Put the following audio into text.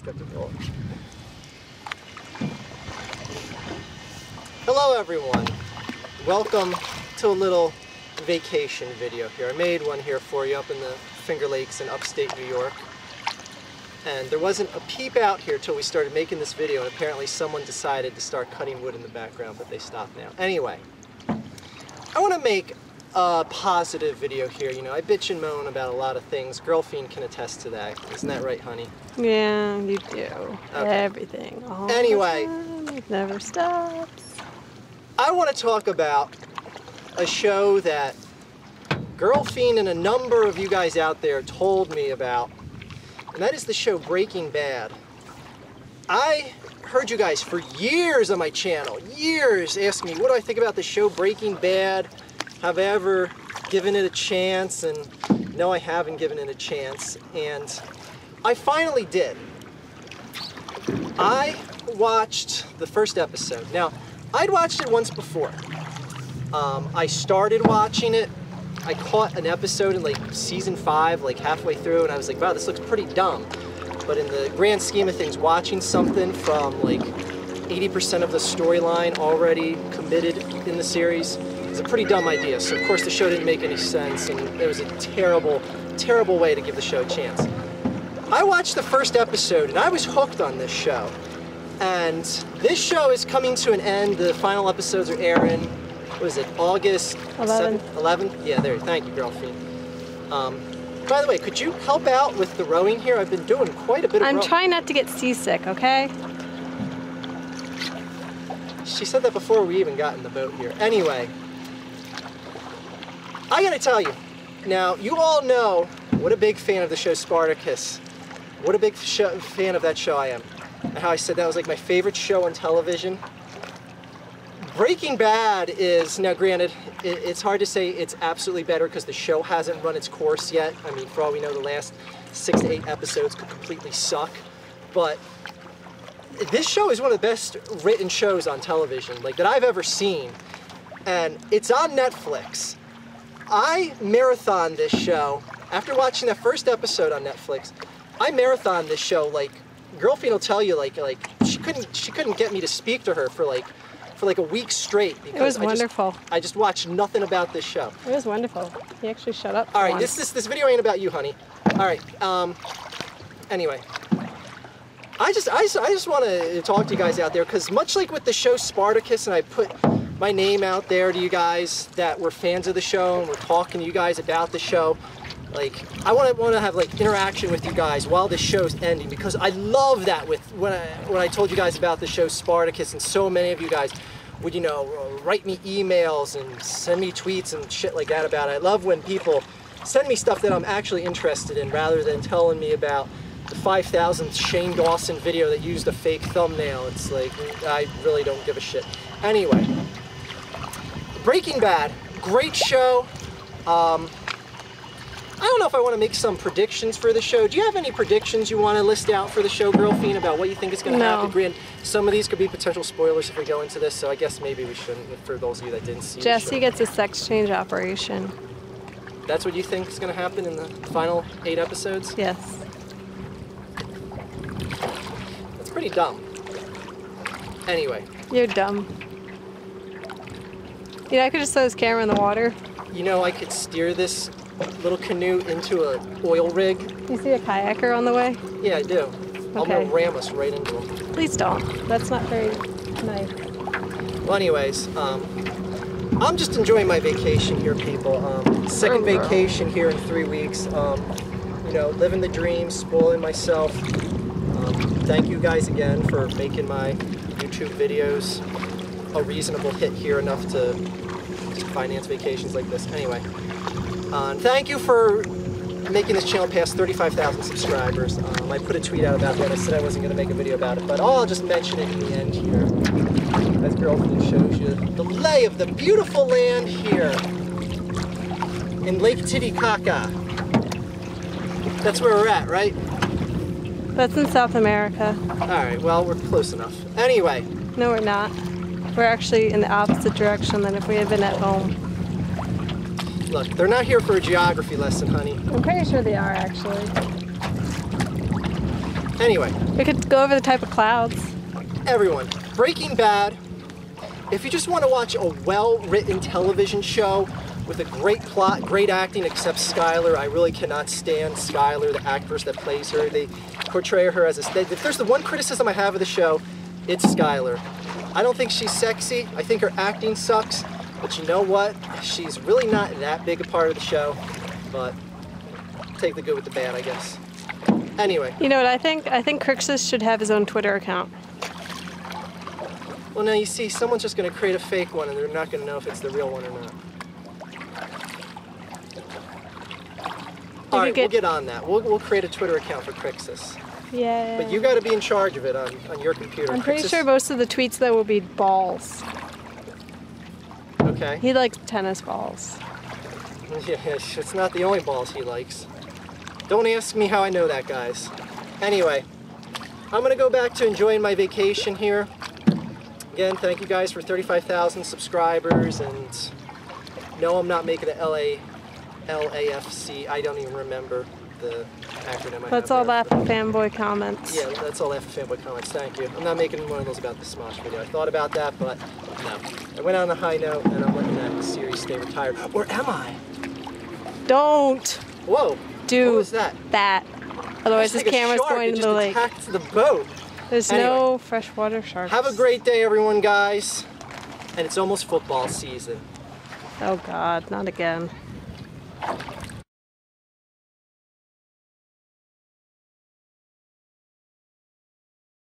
Got the roll. Hello everyone. Welcome to a little vacation video here. I made one here for you up in the Finger Lakes in upstate New York. And there wasn't a peep out here till we started making this video, and apparently someone decided to start cutting wood in the background, but they stopped now. Anyway, I want to make a positive video here. You know, I bitch and moan about a lot of things. Girlfiend can attest to that. Isn't that right, honey? Yeah, you do. Okay. Everything. All anyway, the time. It never stops. I want to talk about a show that Girlfiend and a number of you guys out there told me about, and that is the show Breaking Bad. I heard you guys for years on my channel, years, ask me, what do I think about the show Breaking Bad? Have I ever given it a chance? And no, I haven't given it a chance. And I finally did. I watched the first episode. Now, I'd watched it once before. I started watching it. I caught an episode in like season 5, like halfway through, and I was like, wow, this looks pretty dumb. But in the grand scheme of things, watching something from like 80% of the storyline already committed in the series is a pretty dumb idea. So of course the show didn't make any sense, and it was a terrible, terrible way to give the show a chance. I watched the first episode and I was hooked on this show. And this show is coming to an end. The final episodes are airing. What is it, August 11th? 11th? Yeah, there, thank you, Girlfiend. By the way, could you help out with the rowing here? I've been doing quite a bit of rowing. I'm trying not to get seasick, okay? She said that before we even got in the boat here. Anyway, I gotta tell you, now you all know what a big fan of the show Spartacus, what a big fan of that show I am, and how I said that was like my favorite show on television. Breaking Bad is, now granted, it's hard to say it's absolutely better because the show hasn't run its course yet. I mean, for all we know, the last 6 to 8 episodes could completely suck, but this show is one of the best written shows on television, like that I've ever seen, and it's on Netflix. I marathoned this show after watching that first episode on Netflix. I marathoned this show. Like, Girlfiend will tell you, like she couldn't get me to speak to her for like a week straight because it was wonderful. I just watched nothing about this show. It was wonderful. He actually shut up. All right, this video ain't about you, honey. All right. Anyway, I just want to talk to you guys out there because much like with the show Spartacus, and I put my name out there to you guys that were fans of the show and we're talking to you guys about the show. Like, I want to have like interaction with you guys while the show's ending, because I love that with when I told you guys about the show Spartacus, and so many of you guys would, you know, write me emails and send me tweets and shit like that about it. I love when people send me stuff that I'm actually interested in rather than telling me about the 5,000th Shane Dawson video that used a fake thumbnail. It's like, I really don't give a shit. Anyway, Breaking Bad, great show. I don't know if I want to make some predictions for the show. Do you have any predictions you want to list out for the show, Girlfiend, about what you think is going to happen? Granted, some of these could be potential spoilers if we go into this, so I guess maybe we shouldn't, for those of you that didn't see the show. Jesse gets a sex change operation. That's what you think is going to happen in the final 8 episodes? Yes. That's pretty dumb. Anyway. You're dumb. You know, I could just throw this camera in the water. You know, I could steer this little canoe into an oil rig. You see a kayaker on the way? Yeah, I do. Okay. I'm going to ram us right into him. Please don't. That's not very nice. Well, anyways, I'm just enjoying my vacation here, people. Second vacation here in 3 weeks. You know, living the dream, spoiling myself. Thank you guys again for making my YouTube videos a reasonable hit here, enough to just finance vacations like this. Anyway, thank you for making this channel past 35,000 subscribers. I put a tweet out about that. I said I wasn't going to make a video about it, but I'll just mention it in the end here. As Girlfiend shows you the lay of the beautiful land here in Lake Titicaca. That's where we're at, right? That's in South America. Alright, well, we're close enough. Anyway. No, we're not. We're actually in the opposite direction than if we had been at home. Look, they're not here for a geography lesson, honey. I'm pretty sure they are, actually. Anyway. We could go over the type of clouds. Everyone, Breaking Bad. If you just want to watch a well-written television show with a great plot, great acting, except Skylar. I really cannot stand Skylar, the actress that plays her. They portray her as a... If there's the one criticism I have of the show, it's Skylar. I don't think she's sexy. I think her acting sucks. But you know what? She's really not that big a part of the show. But take the good with the bad, I guess. Anyway. You know what I think? I think Crixus should have his own Twitter account. Well, now you see, someone's just going to create a fake one and they're not going to know if it's the real one or not. Alright, we'll get on that. We'll create a Twitter account for Crixus. Yeah. But you got to be in charge of it on your computer. I'm pretty sure most of the tweets, though, will be balls. Okay. He likes tennis balls. Yeah, it's not the only balls he likes. Don't ask me how I know that, guys. Anyway, I'm going to go back to enjoying my vacation here. Again, thank you guys for 35,000 subscribers, and no, I'm not making an LAFC. I don't even remember the acronym. That's all laugh at fanboy comments. Yeah, that's all laugh at fanboy comments. Thank you. I'm not making one of those about the Smosh video. I thought about that, but no. I went on a high note, and I'm letting that series stay retired. Or am I? Don't. Whoa. Do what was that? That. Otherwise, this camera's going into the lake. Attacked the boat. There's no freshwater sharks. Have a great day, everyone, guys. And it's almost football season. Oh, God, not again.